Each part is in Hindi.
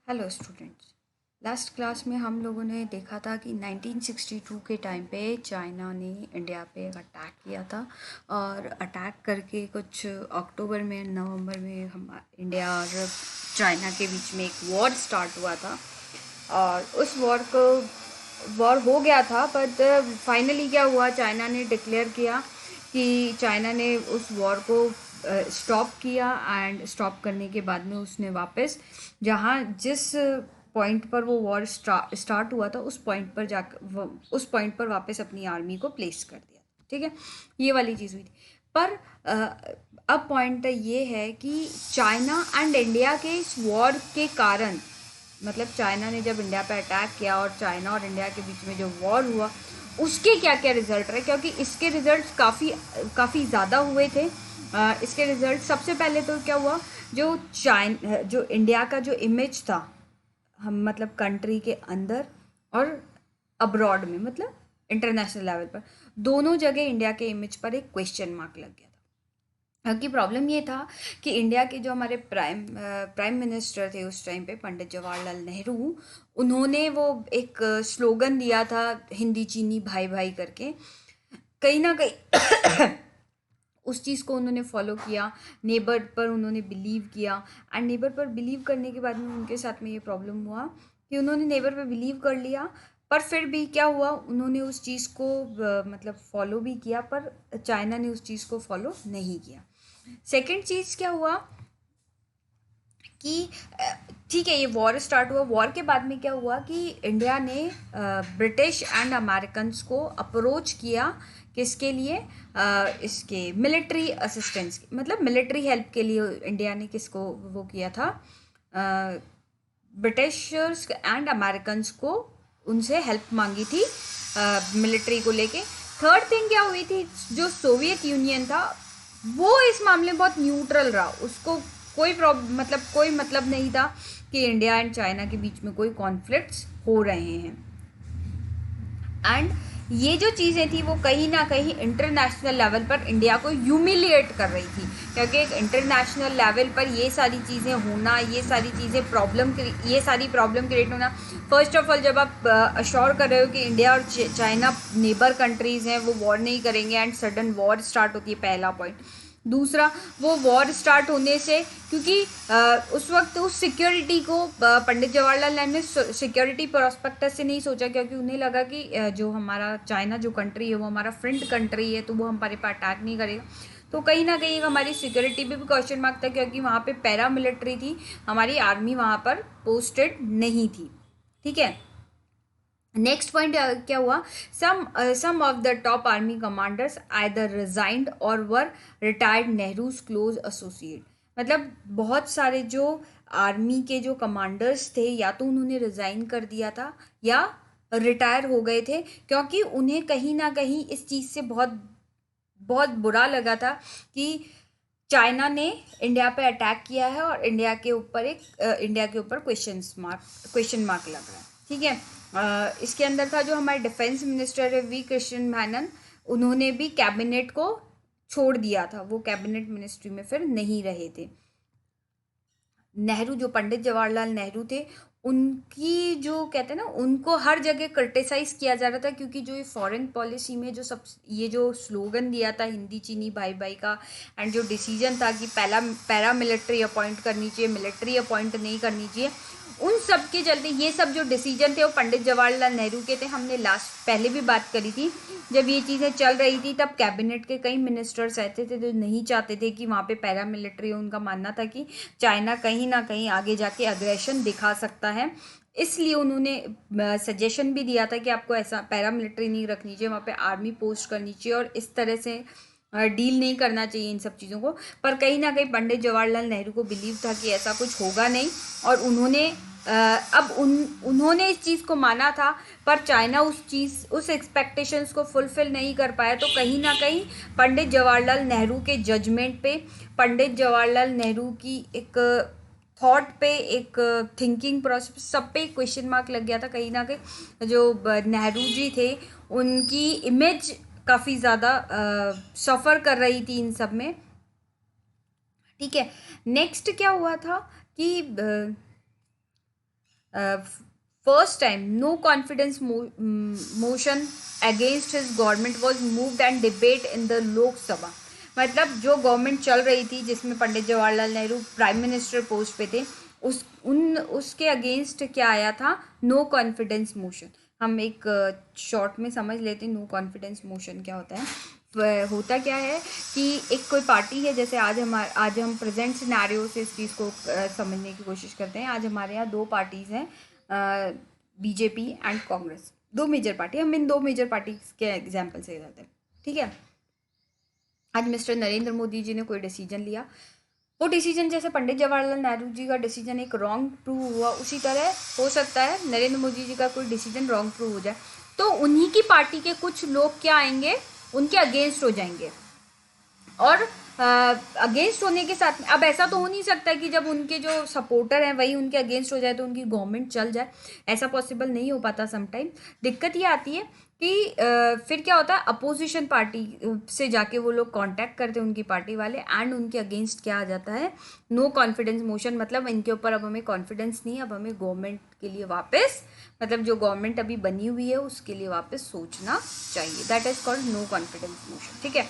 Hello students. लास्ट क्लास में हम लोगों ने देखा था कि 1962 के टाइम पे चाइना ने इंडिया पे अटैक किया था और अटैक करके कुछ अक्टूबर में नवंबर में हम इंडिया और चाइना के बीच में एक वॉर स्टार्ट हुआ था और उस वॉर हो गया था। बट फाइनली क्या हुआ, चाइना ने डिक्लेयर किया कि चाइना ने उस वॉर को स्टॉप किया एंड स्टॉप करने के बाद में उसने वापस जिस पॉइंट पर वो वॉर स्टार्ट हुआ था उस पॉइंट पर वापस अपनी आर्मी को प्लेस कर दिया। ठीक है, ये वाली चीज़ हुई थी। पर अब पॉइंट ये है कि चाइना एंड इंडिया के इस वॉर के कारण, मतलब चाइना ने जब इंडिया पे अटैक किया और चाइना और इंडिया के बीच में जो वॉर हुआ उसके क्या क्या रिजल्ट रहे, क्योंकि इसके रिजल्ट्स काफ़ी ज़्यादा हुए थे। इसके रिजल्ट सबसे पहले तो क्या हुआ, जो इंडिया का जो इमेज था, हम मतलब कंट्री के अंदर और अब्रॉड में, मतलब इंटरनेशनल लेवल पर दोनों जगह इंडिया के इमेज पर एक क्वेश्चन मार्क लग गया था। कि प्रॉब्लम ये था कि इंडिया के जो हमारे प्राइम मिनिस्टर थे उस टाइम पे, पंडित जवाहरलाल नेहरू, उन्होंने वो एक स्लोगन दिया था, हिंदी चीनी भाई भाई करके। कहीं ना कहीं उस चीज़ को उन्होंने फॉलो किया, नेबर पर उन्होंने बिलीव किया एंड नेबर पर बिलीव करने के बाद में उनके साथ में ये प्रॉब्लम हुआ कि उन्होंने नेबर पर बिलीव कर लिया, पर फिर भी क्या हुआ, उन्होंने उस चीज़ को मतलब फॉलो भी किया, पर चाइना ने उस चीज़ को फॉलो नहीं किया। सेकंड चीज़ क्या हुआ कि ठीक है, ये वॉर स्टार्ट हुआ। वॉर के बाद में क्या हुआ कि इंडिया ने ब्रिटिश एंड अमेरिकन्स को अप्रोच किया, किसके लिए, इसके मिलिट्री असिस्टेंस, मतलब मिलिट्री हेल्प के लिए इंडिया ने किसको वो किया था, ब्रिटिशर्स एंड अमेरिकन्स को उनसे हेल्प मांगी थी मिलिट्री को लेके। थर्ड थिंग क्या हुई थी, जो सोवियत यूनियन था वो इस मामले में बहुत न्यूट्रल रहा, उसको कोई मतलब नहीं था कि इंडिया एंड चाइना के बीच में कोई कॉन्फ्लिक्ट्स हो रहे हैं। एंड ये जो चीज़ें थी वो कहीं ना कहीं इंटरनेशनल लेवल पर इंडिया को ह्यूमिलिएट कर रही थी, क्योंकि एक इंटरनेशनल लेवल पर ये सारी चीज़ें होना, ये सारी प्रॉब्लम क्रिएट होना। फर्स्ट ऑफ ऑल, जब आप अश्योर कर रहे हो कि इंडिया और चाइना नेबर कंट्रीज़ हैं, वो वॉर नहीं करेंगे एंड सडन वॉर स्टार्ट होती है, पहला पॉइंट। दूसरा, वो वॉर स्टार्ट होने से, क्योंकि उस वक्त उस सिक्योरिटी को पंडित जवाहरलाल नेहरू ने सिक्योरिटी प्रोस्पेक्टस से नहीं सोचा, क्योंकि उन्हें लगा कि जो हमारा चाइना जो कंट्री है वो हमारा फ्रेंड कंट्री है, तो वो हमारे पर अटैक नहीं करेगा। तो कहीं ना कहीं हमारी सिक्योरिटी पे भी क्वेश्चन मार्क था, क्योंकि वहाँ पे पैरा मिलिट्री थी, हमारी आर्मी वहाँ पर पोस्टेड नहीं थी। ठीक है, नेक्स्ट पॉइंट क्या हुआ, some of the top army commanders either resigned or were retired Nehru's close associate. मतलब बहुत सारे जो आर्मी के जो कमांडर्स थे, या तो उन्होंने रिजाइन कर दिया था या रिटायर हो गए थे, क्योंकि उन्हें कहीं ना कहीं इस चीज़ से बहुत बहुत बुरा लगा था कि चाइना ने इंडिया पे अटैक किया है और इंडिया के ऊपर क्वेश्चन मार्क लग रहा है। ठीक है, इसके अंदर था जो हमारे डिफेंस मिनिस्टर है वी कृष्ण मेनन, उन्होंने भी कैबिनेट को छोड़ दिया था, वो कैबिनेट मिनिस्ट्री में फिर नहीं रहे थे। नेहरू, जो पंडित जवाहरलाल नेहरू थे, उनकी जो कहते हैं ना, उनको हर जगह क्रिटिसाइज किया जा रहा था, क्योंकि जो ये फॉरेन पॉलिसी में ये जो स्लोगन दिया था हिंदी चीनी भाई भाई का, एंड जो डिसीजन था कि पैरा मिलिट्री अपॉइंट करनी चाहिए, मिलिट्री अपॉइंट नहीं करनी चाहिए, उन सब के चलते ये सब जो डिसीजन थे वो पंडित जवाहरलाल नेहरू के थे। हमने पहले भी बात करी थी, जब ये चीज़ें चल रही थी तब कैबिनेट के कई मिनिस्टर्स ऐसे थे जो नहीं चाहते थे कि वहाँ पे पैरा मिलिट्री हो। उनका मानना था कि चाइना कहीं ना कहीं आगे जाके अग्रेशन दिखा सकता है, इसलिए उन्होंने सजेशन भी दिया था कि आपको ऐसा पैरा मिलिट्री नहीं रखनी चाहिए, वहाँ पे आर्मी पोस्ट करनी चाहिए और इस तरह से डील नहीं करना चाहिए इन सब चीज़ों को। पर कहीं ना कहीं पंडित जवाहरलाल नेहरू को बिलीव था कि ऐसा कुछ होगा नहीं, और उन्होंने इस चीज़ को माना था, पर चाइना उस एक्सपेक्टेशंस को फुलफिल नहीं कर पाया। तो कहीं ना कहीं पंडित जवाहरलाल नेहरू के जजमेंट पे, पंडित जवाहरलाल नेहरू की एक थॉट पे, एक थिंकिंग प्रोसेस, सब पे क्वेश्चन मार्क लग गया था। कहीं ना कहीं जो नेहरू जी थे, उनकी इमेज काफ़ी ज़्यादा सफ़र कर रही थी इन सब में। ठीक है, नेक्स्ट क्या हुआ था कि first time no confidence motion against his government was moved and debate in the Lok Sabha. मतलब जो गवर्नमेंट चल रही थी जिसमें Pandit Jawaharlal Nehru prime minister post पे थे, उसके अगेंस्ट क्या आया था? No confidence motion. हम एक शॉर्ट में समझ लेते हैं नो कॉन्फिडेंस मोशन क्या होता है। होता क्या है कि एक कोई पार्टी है, जैसे आज हम प्रेजेंट सिनेरियो से इस चीज़ को समझने की कोशिश करते हैं। आज हमारे यहाँ दो पार्टीज़ हैं, बीजेपी एंड कांग्रेस, दो मेजर पार्टी। हम इन दो मेजर पार्टीज के एग्जाम्पल से जाते हैं, ठीक है। आज मिस्टर नरेंद्र मोदी जी ने कोई डिसीजन लिया, वो डिसीजन जैसे पंडित जवाहरलाल नेहरू जी का डिसीजन एक रॉन्ग प्रूव हुआ, उसी तरह हो सकता है नरेंद्र मोदी जी का कोई डिसीजन रॉन्ग प्रूव हो जाए, तो उन्हीं की पार्टी के कुछ लोग क्या आएंगे, उनके अगेंस्ट हो जाएंगे। और अगेंस्ट होने के साथ में अब ऐसा तो हो नहीं सकता कि जब उनके जो सपोर्टर हैं वही उनके अगेंस्ट हो जाए तो उनकी गवर्नमेंट चल जाए, ऐसा पॉसिबल नहीं हो पाता। समटाइम दिक्कत ये आती है कि फिर क्या होता है, अपोजिशन पार्टी से जाके वो लोग कांटेक्ट करते हैं उनकी पार्टी वाले, एंड उनके अगेंस्ट क्या आ जाता है, नो कॉन्फिडेंस मोशन। मतलब इनके ऊपर अब हमें कॉन्फिडेंस नहीं है, अब हमें गवर्नमेंट के लिए वापस, मतलब जो गवर्नमेंट अभी बनी हुई है उसके लिए वापस सोचना चाहिए। That is called no confidence motion, ठीक है।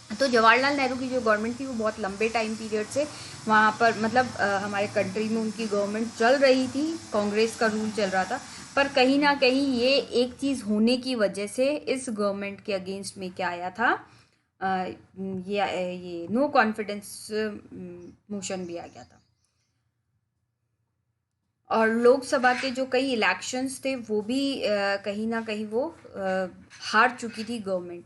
तो जवाहरलाल नेहरू की जो गवर्नमेंट थी वो बहुत लंबे टाइम पीरियड से वहाँ पर, मतलब हमारे कंट्री में उनकी गवर्नमेंट चल रही थी, कांग्रेस का रूल चल रहा था। पर कहीं ना कहीं ये एक चीज़ होने की वजह से इस गवर्नमेंट के अगेंस्ट में क्या आया था, ये नो कॉन्फिडेंस मोशन भी आ गया था। और लोकसभा के जो कई इलेक्शंस थे वो भी कहीं ना कहीं वो हार चुकी थी गवर्नमेंट।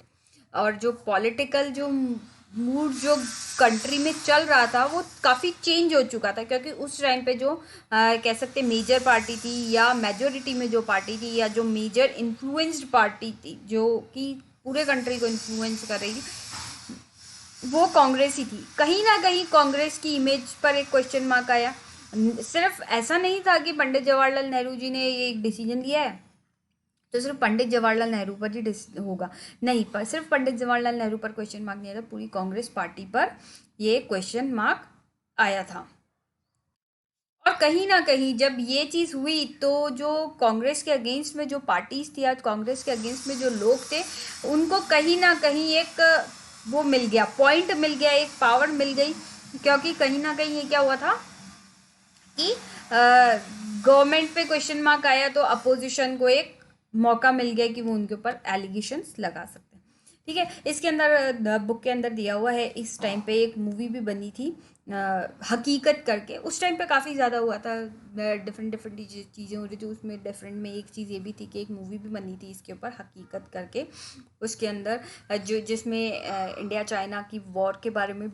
और जो पॉलिटिकल जो मूड जो कंट्री में चल रहा था वो काफ़ी चेंज हो चुका था, क्योंकि उस टाइम पे जो कह सकते मेजर पार्टी थी या मेजोरिटी में जो पार्टी थी या जो मेजर इन्फ्लुएंस्ड पार्टी थी जो कि पूरे कंट्री को इन्फ्लुएंस कर रही थी, वो कांग्रेस ही थी। कहीं ना कहीं कांग्रेस की इमेज पर एक क्वेश्चन मार्क आया। सिर्फ ऐसा नहीं था कि पंडित जवाहरलाल नेहरू जी ने ये एक डिसीजन लिया है तो सिर्फ पंडित जवाहरलाल नेहरू पर ही होगा, नहीं। पर सिर्फ पंडित जवाहरलाल नेहरू पर क्वेश्चन मार्क नहीं आया था, पूरी कांग्रेस पार्टी पर ये क्वेश्चन मार्क आया था। और कहीं ना कहीं जब ये चीज़ हुई तो जो कांग्रेस के अगेंस्ट में जो पार्टीज थी, आज कांग्रेस के अगेंस्ट में जो लोग थे, उनको कहीं ना कहीं एक वो मिल गया, पॉइंट मिल गया, एक पावर मिल गई। क्योंकि कहीं ना कहीं ये क्या हुआ था कि गवर्नमेंट पे क्वेश्चन मार्क आया तो अपोजिशन को एक मौका मिल गया कि वो उनके ऊपर एलिगेशंस लगा सकते हैं, ठीक है। इसके अंदर बुक के अंदर दिया हुआ है, इस टाइम पे एक मूवी भी बनी थी हकीकत करके। उस टाइम पे काफ़ी ज़्यादा हुआ था, डिफरेंट डिफरेंट चीज़ें हो रही थी उसमें। डिफरेंट में एक चीज़ ये भी थी कि एक मूवी भी बनी थी इसके ऊपर हकीकत करके। उसके अंदर जो जिसमें इंडिया चाइना की वॉर के बारे में,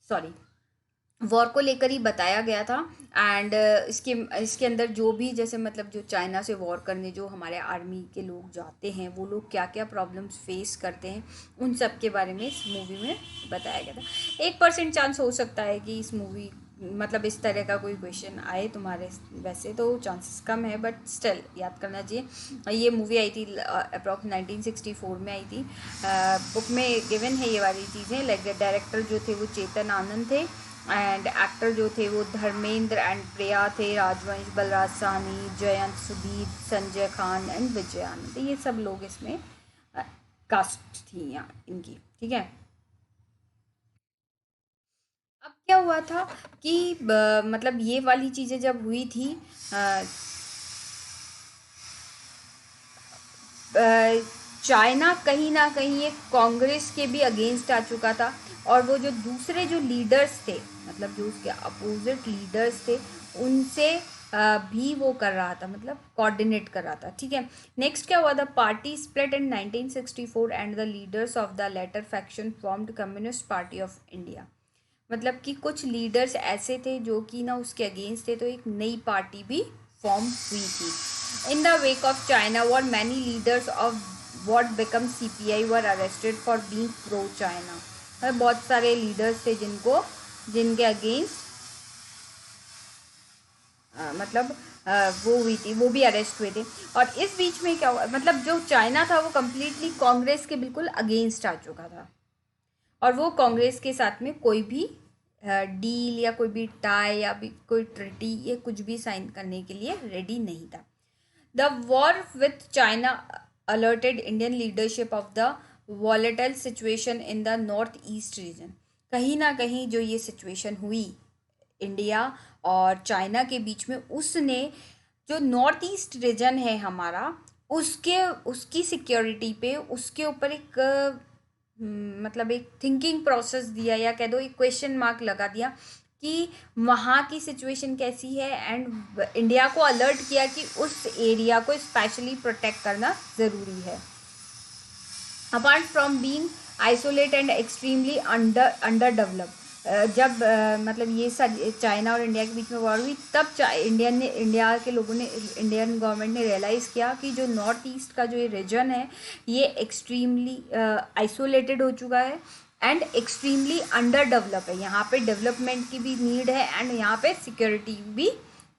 सॉरी, वॉर को लेकर ही बताया गया था। एंड इसके अंदर जो भी, जैसे मतलब जो चाइना से वॉर करने जो हमारे आर्मी के लोग जाते हैं वो लोग क्या क्या प्रॉब्लम्स फेस करते हैं, उन सब के बारे में इस मूवी में बताया गया था। 1% चांस हो सकता है कि इस मूवी, मतलब इस तरह का कोई क्वेश्चन आए तुम्हारे, वैसे तो चांसेस कम है बट स्टिल याद करना चाहिए। ये मूवी आई थी अप्रॉक्स 1964 में आई थी। बुक में गिवन है ये वाली चीज़ें। लाइक डायरेक्टर जो थे वो चेतन आनंद थे, एंड एक्टर जो थे वो धर्मेंद्र एंड प्रिया थे, राजवंश, बलराज साहनी, जयंत, सुधीर, संजय खान एंड विजय आनंद, ये सब लोग इसमें कास्ट थी यहाँ इनकी, ठीक है। अब क्या हुआ था कि मतलब ये वाली चीज़ें जब हुई थी, चाइना कहीं ना कहीं एक कांग्रेस के भी अगेंस्ट आ चुका था। और वो जो दूसरे जो लीडर्स थे, मतलब जो उसके अपोजिट लीडर्स थे, उनसे भी वो कर रहा था, मतलब कोऑर्डिनेट कर रहा था, ठीक है। नेक्स्ट क्या हुआ था, party split in 1964 and the leaders of the latter faction formed Communist Party of India. मतलब कि कुछ लीडर्स ऐसे थे जो कि ना उसके अगेंस्ट थे, तो एक नई पार्टी भी फॉर्म हुई थी। In the wake of China war many leaders of what become CPI were arrested for being pro China. बहुत सारे लीडर्स थे जिनके अगेंस्ट मतलब वो हुई थी, वो भी अरेस्ट हुए थे। और इस बीच में क्या हुआ, मतलब जो चाइना था वो कम्प्लीटली कांग्रेस के बिल्कुल अगेंस्ट आ चुका था, और वो कांग्रेस के साथ में कोई भी डील या कोई भी टाई या भी कोई ट्रिटी ये कुछ भी साइन करने के लिए रेडी नहीं था। The war with China alerted Indian leadership of the volatile situation in the north east region. कहीं ना कहीं जो ये सिचुएशन हुई इंडिया और चाइना के बीच में, उसने जो नॉर्थ ईस्ट रीजन है हमारा, उसकी सिक्योरिटी पे उसके ऊपर एक मतलब एक थिंकिंग प्रोसेस दिया, या कह दो एक क्वेश्चन मार्क लगा दिया कि वहाँ की सिचुएशन कैसी है, एंड इंडिया को अलर्ट किया कि उस एरिया को स्पेशली प्रोटेक्ट करना ज़रूरी है। Apart from being isolate and extremely under developed, जब मतलब ये चाइना और इंडिया के बीच में वॉर हुई, तब इंडिया के लोगों ने, इंडियन गवर्नमेंट ने रियलाइज़ किया कि जो नॉर्थ ईस्ट का जो ये रीजन है ये एक्सट्रीमली आइसोलेटेड हो चुका है एंड एक्सट्रीमली अंडर डेवलप है। यहाँ पे डेवलपमेंट की भी नीड है एंड यहाँ पे सिक्योरिटी भी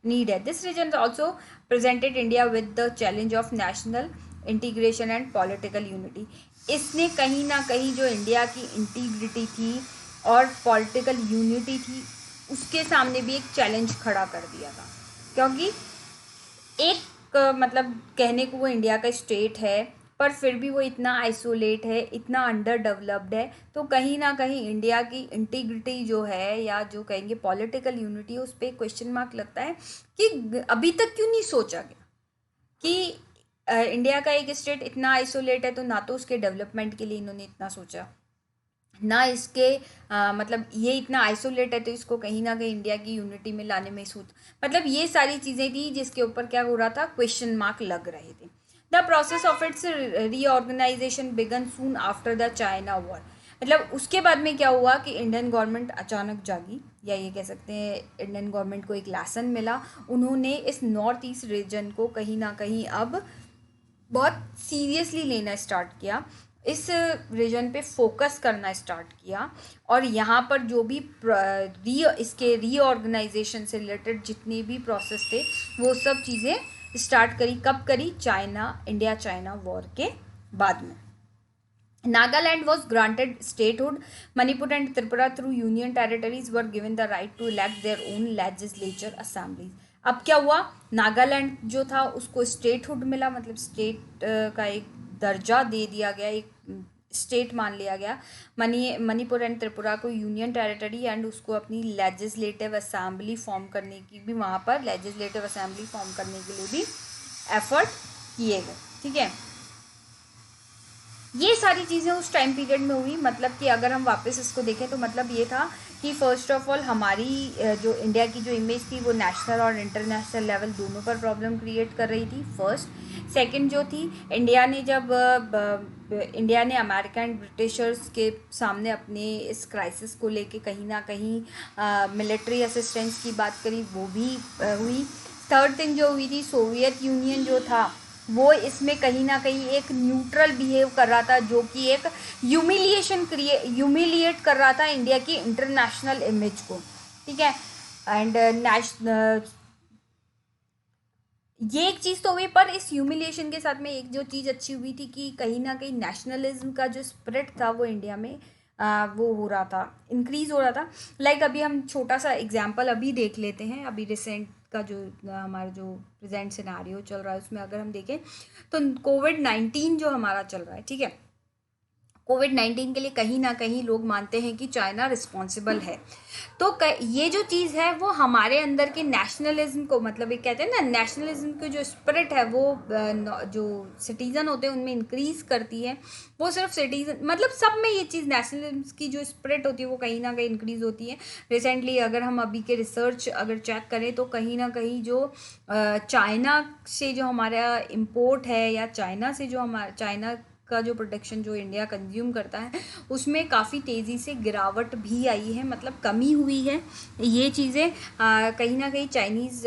नीड है। This region also presented India with the challenge of national integration and political unity. इसने कहीं ना कहीं जो इंडिया की इंटीग्रिटी थी और पॉलिटिकल यूनिटी थी, उसके सामने भी एक चैलेंज खड़ा कर दिया था, क्योंकि एक मतलब कहने को वो इंडिया का स्टेट है, पर फिर भी वो इतना आइसोलेट है, इतना अंडर डेवलप्ड है, तो कहीं ना कहीं इंडिया की इंटीग्रिटी जो है, या जो कहेंगे पॉलिटिकल यूनिटी, उस पर क्वेश्चन मार्क लगता है कि अभी तक क्यों नहीं सोचा गया कि इंडिया का एक स्टेट इतना आइसोलेट है, तो ना तो उसके डेवलपमेंट के लिए इन्होंने इतना सोचा, ना इसके मतलब ये इतना आइसोलेट है तो इसको कहीं ना कहीं इंडिया की यूनिटी में लाने में सोच, मतलब ये सारी चीज़ें थी जिसके ऊपर क्या हो रहा था, क्वेश्चन मार्क लग रहे थे। The process of its reorganisation began soon after the China war. मतलब उसके बाद में क्या हुआ कि इंडियन गवर्नमेंट अचानक जागी, या ये कह सकते हैं इंडियन गवर्नमेंट को एक लेसन मिला। उन्होंने इस नॉर्थ ईस्ट रीजन को कहीं ना कहीं अब बहुत सीरियसली लेना स्टार्ट किया, इस रीजन पे फोकस करना स्टार्ट किया, और यहाँ पर जो भी इसके रीऑर्गेनाइजेशन से रिलेटेड जितने भी प्रोसेस थे वो सब चीज़ें स्टार्ट करी। कब करी? इंडिया चाइना वॉर के बाद में। Nagaland was granted statehood. Manipur and Tripura through union territories were given the right to elect their own legislature assemblies. अब क्या हुआ, नागालैंड जो था उसको स्टेटहुड मिला, मतलब स्टेट का एक दर्जा दे दिया गया, एक स्टेट मान लिया गया। मणिपुर एंड त्रिपुरा को यूनियन टेरिटरी, एंड उसको अपनी लेजिस्लेटिव असेंबली फॉर्म करने की भी, वहाँ पर लेजिस्लेटिव असेंबली फॉर्म करने के लिए भी एफर्ट किए गए। ठीक है, ये सारी चीज़ें उस टाइम पीरियड में हुई। मतलब कि अगर हम वापस इसको देखें तो मतलब ये था कि फर्स्ट ऑफ ऑल हमारी जो इंडिया की जो इमेज थी वो नेशनल और इंटरनेशनल लेवल दोनों पर प्रॉब्लम क्रिएट कर रही थी, फर्स्ट। सेकंड जो थी, इंडिया ने अमेरिका एंड ब्रिटिशर्स के सामने अपने इस क्राइसिस को लेके कहीं ना कहीं मिलिट्री असिस्टेंस की बात करी, वो भी हुई। थर्ड थिंग जो हुई थी, सोवियत यूनियन जो था वो इसमें कहीं ना कहीं एक न्यूट्रल बिहेव कर रहा था, जो कि एक ह्यूमिलिएट कर रहा था इंडिया की इंटरनेशनल इमेज को। ठीक है, एंड ये एक चीज़ तो हुई, पर इस ह्यूमिलिएशन के साथ में एक जो चीज़ अच्छी हुई थी कि कहीं ना कहीं नेशनलिज्म का जो स्पिरिट था वो इंडिया में वो हो रहा था, इंक्रीज हो रहा था। लाइक अभी हम छोटा सा एग्जाम्पल अभी देख लेते हैं, अभी रिसेंट का जो हमारा जो प्रेजेंट सिनारियो चल रहा है उसमें अगर हम देखें तो कोविड-19 जो हमारा चल रहा है, ठीक है, कोविड-19 के लिए कहीं ना कहीं लोग मानते हैं कि चाइना रिस्पॉन्सिबल है। तो ये जो चीज़ है वो हमारे अंदर के नेशनलिज्म को, मतलब ये कहते हैं ना, नेशनलिज्म की जो स्पिरिट है वो जो सिटीज़न होते हैं उनमें इंक्रीज़ करती है। वो सिर्फ सिटीज़न, मतलब सब में ये चीज़ नेशनलिज्म की जो स्पिरिट होती है वो कहीं ना कहीं इंक्रीज़ होती है। रिसेंटली अगर हम अभी के रिसर्च अगर चेक करें तो कहीं ना कहीं जो चाइना से जो हमारा इम्पोर्ट है, या चाइना से जो हमारा चाइना का जो प्रोडक्शन जो इंडिया कंज्यूम करता है उसमें काफ़ी तेज़ी से गिरावट भी आई है, मतलब कमी हुई है। ये चीज़ें कहीं ना कहीं चाइनीज़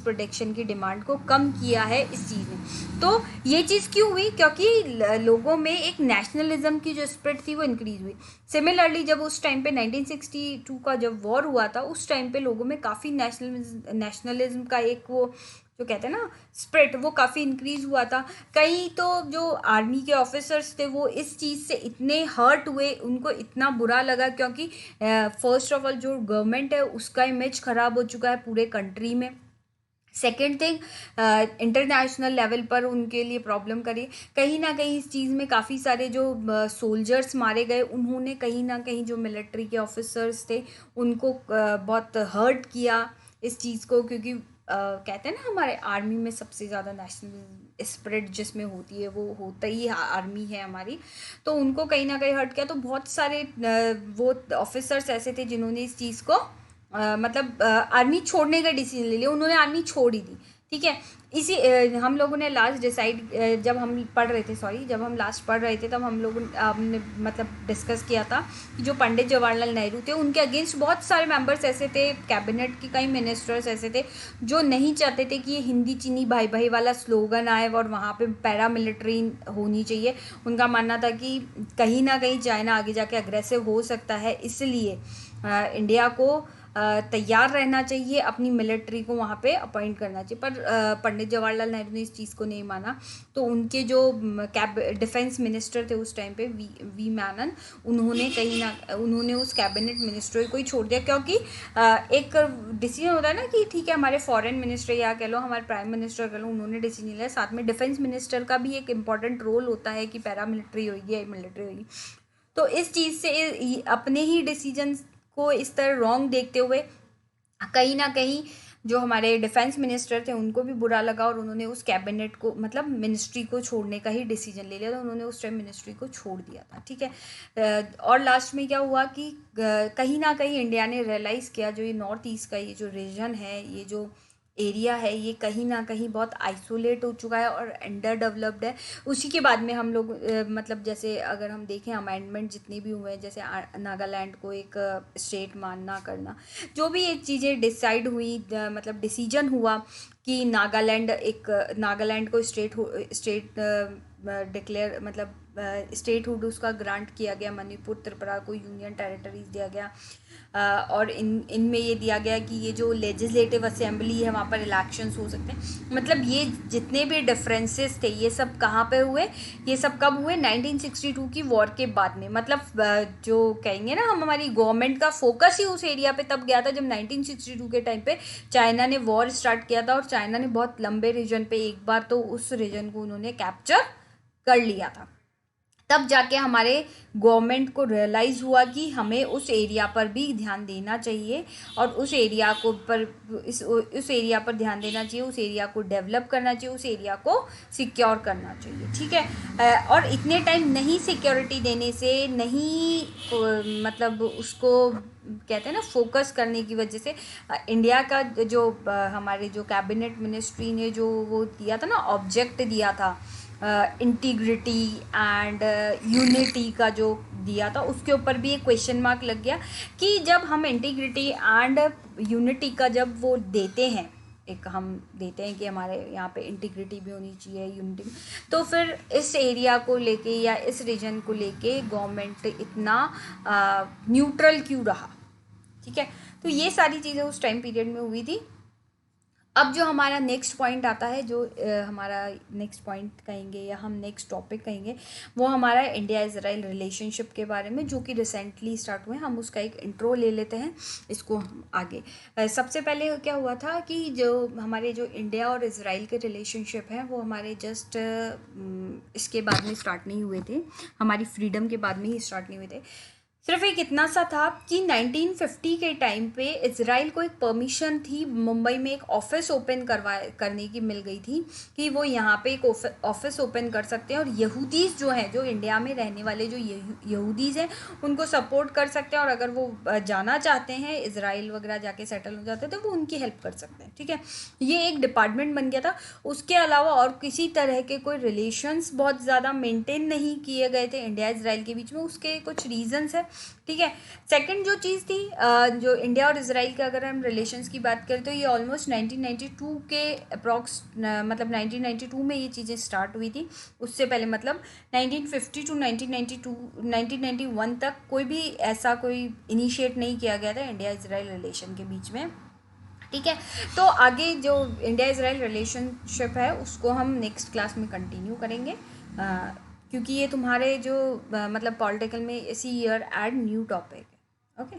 प्रोडक्शन की डिमांड को कम किया है इस चीज़ ने। तो ये चीज़ क्यों हुई? क्योंकि लोगों में एक नेशनलिज्म की जो स्पिरिट थी वो इंक्रीज हुई। सिमिलरली जब उस टाइम पे 1962 का जब वॉर हुआ था उस टाइम पे लोगों में काफ़ी नेशनलिज्म का एक वो जो कहते हैं ना स्प्रिट, वो काफ़ी इंक्रीज हुआ था। कई तो जो आर्मी के ऑफिसर्स थे वो इस चीज़ से इतने हर्ट हुए, उनको इतना बुरा लगा, क्योंकि फर्स्ट ऑफ ऑल जो गवर्नमेंट है उसका इमेज ख़राब हो चुका है पूरे कंट्री में। सेकेंड थिंग, इंटरनेशनल लेवल पर उनके लिए प्रॉब्लम करी। कहीं ना कहीं इस चीज़ में काफ़ी सारे जो सोल्जर्स मारे गए, उन्होंने कहीं ना कहीं जो मिलिट्री के ऑफिसर्स थे उनको बहुत हर्ट किया इस चीज़ को, क्योंकि कहते हैं ना हमारे आर्मी में सबसे ज़्यादा नेशनल स्पिरिट जिसमें होती है वो होता ही आर्मी है हमारी। तो उनको कहीं ना कहीं हर्ट किया। तो बहुत सारे वो ऑफिसर्स ऐसे थे जिन्होंने इस चीज़ को मतलब आर्मी छोड़ने का डिसीजन ले लिया, उन्होंने आर्मी छोड़ ही दी। ठीक है, इसी हम लोगों ने लास्ट डिसाइड, जब हम पढ़ रहे थे, सॉरी, जब हम लास्ट पढ़ रहे थे तब हम लोगों हमने मतलब डिस्कस किया था कि जो पंडित जवाहरलाल नेहरू थे उनके अगेंस्ट बहुत सारे मेंबर्स ऐसे थे, कैबिनेट के कई मिनिस्टर्स ऐसे थे जो नहीं चाहते थे कि ये हिंदी चीनी भाई भाई वाला स्लोगन आए और वहाँ पे पैरा मिलिट्री होनी चाहिए। उनका मानना था कि कहीं ना कहीं चाइना आगे जाके अग्रेसिव हो सकता है, इसलिए इंडिया को तैयार रहना चाहिए, अपनी मिलिट्री को वहाँ पे अपॉइंट करना चाहिए। पर पंडित जवाहरलाल नेहरू ने इस चीज़ को नहीं माना। तो उनके जो डिफेंस मिनिस्टर थे उस टाइम पे, वी मैनन, उन्होंने उस कैबिनेट मिनिस्टर को ही छोड़ दिया, क्योंकि एक डिसीजन होता है ना कि ठीक है हमारे फॉरेन मिनिस्टर या कह लो हमारे प्राइम मिनिस्टर कह लो, उन्होंने डिसीजन लिया, साथ में डिफेंस मिनिस्टर का भी एक इम्पॉर्टेंट रोल होता है कि पैरा मिलिट्री होगी या मिलिट्री होगी। तो इस चीज़ से अपने ही डिसीजन को इस तरह रॉन्ग देखते हुए कहीं ना कहीं जो हमारे डिफेंस मिनिस्टर थे उनको भी बुरा लगा, और उन्होंने उस कैबिनेट को मतलब मिनिस्ट्री को छोड़ने का ही डिसीजन ले लिया था। उन्होंने उस टाइम मिनिस्ट्री को छोड़ दिया था। ठीक है, और लास्ट में क्या हुआ कि कहीं ना कहीं इंडिया ने रियलाइज़ किया जो ये नॉर्थ ईस्ट का ये जो रीजन है, ये जो एरिया है, ये कहीं ना कहीं बहुत आइसोलेट हो चुका है और अंडर डेवलप्ड है। उसी के बाद में हम लोग मतलब जैसे अगर हम देखें अमेंडमेंट जितनी भी हुए हैं, जैसे नागालैंड को एक स्टेट मानना करना, जो भी ये चीज़ें डिसाइड हुई, मतलब डिसीजन हुआ कि नागालैंड को स्टेट डिक्लेयर मतलब स्टेटहुड उसका ग्रांट किया गया, मणिपुर त्रिपुरा को यूनियन टेरिटरीज दिया गया, और इनमें ये दिया गया कि ये जो लेजिस्लेटिव असेंबली है वहाँ पर इलेक्शंस हो सकते हैं। मतलब ये जितने भी डिफरेंसेस थे ये सब कहाँ पे हुए, ये सब कब हुए, 1962 की वॉर के बाद में। मतलब जो कहेंगे ना हम, हमारी गवर्नमेंट का फोकस ही उस एरिया पे तब गया था जब 1962 के टाइम पे चाइना ने वॉर स्टार्ट किया था, और चाइना ने बहुत लंबे रीजन पे एक बार तो उस रीजन को उन्होंने कैप्चर कर लिया था। तब जाके हमारे गवर्नमेंट को रियलाइज़ हुआ कि हमें उस एरिया पर भी ध्यान देना चाहिए, और उस एरिया को उस एरिया पर ध्यान देना चाहिए, उस एरिया को डेवलप करना चाहिए, उस एरिया को सिक्योर करना चाहिए। ठीक है, और इतने टाइम नहीं सिक्योरिटी देने से, नहीं मतलब उसको कहते हैं ना फोकस करने की वजह से इंडिया का जो हमारे जो कैबिनेट मिनिस्ट्री ने जो वो दिया था ना, ऑब्जेक्ट दिया था इंटीग्रिटी एंड यूनिटी का जो दिया था, उसके ऊपर भी एक क्वेश्चन मार्क लग गया कि जब हम इंटीग्रिटी एंड यूनिटी का जब वो देते हैं, एक हम देते हैं कि हमारे यहाँ पे इंटीग्रिटी भी होनी चाहिए, यूनिटी, तो फिर इस एरिया को लेके या इस रीजन को लेके गवर्नमेंट इतना न्यूट्रल क्यों रहा। ठीक है, तो ये सारी चीज़ें उस टाइम पीरियड में हुई थी। अब जो हमारा नेक्स्ट पॉइंट आता है, जो हमारा नेक्स्ट पॉइंट कहेंगे या हम नेक्स्ट टॉपिक कहेंगे, वो हमारा इंडिया इजराइल रिलेशनशिप के बारे में, जो कि रिसेंटली स्टार्ट हुए। हम उसका एक इंट्रो ले लेते हैं इसको हम आगे। सबसे पहले क्या हुआ था कि जो हमारे जो इंडिया और इजराइल के रिलेशनशिप हैं वो हमारे जस्ट इसके बाद में स्टार्ट नहीं हुए थे, हमारी फ्रीडम के बाद में ही स्टार्ट नहीं हुए थे। सिर्फ एक इतना सा था कि 1950 के टाइम पे इजराइल को एक परमिशन थी, मुंबई में एक ऑफिस ओपन करने की मिल गई थी कि वो यहाँ पे एक ऑफिस ओपन कर सकते हैं, और यहूदीज़ जो हैं, जो इंडिया में रहने वाले जो यहूदीज़ हैं, उनको सपोर्ट कर सकते हैं, और अगर वो जाना चाहते हैं इजराइल वगैरह जाके सेटल हो जाते हैं तो वो उनकी हेल्प कर सकते हैं। ठीक है, ये एक डिपार्टमेंट बन गया था। उसके अलावा और किसी तरह के कोई रिलेशंस बहुत ज़्यादा मेंटेन नहीं किए गए थे इंडिया इजराइल के बीच में, उसके कुछ रीजंस है। ठीक है, सेकंड जो चीज़ थी, जो इंडिया और इजराइल के अगर हम रिलेशंस की बात करें तो ये ऑलमोस्ट 1992 के अप्रॉक्स, मतलब 1992 में ये चीज़ें स्टार्ट हुई थी। उससे पहले मतलब 1950 टू 1991 तक कोई भी ऐसा कोई इनिशिएट नहीं किया गया था इंडिया इजराइल रिलेशन के बीच में। ठीक है। तो आगे जो इंडिया इज़राइल रिलेशनशिप है उसको हम नेक्स्ट क्लास में कंटिन्यू करेंगे, क्योंकि ये तुम्हारे जो मतलब पॉलिटिकल में इसी ईयर ऐड न्यू टॉपिक है। ओके।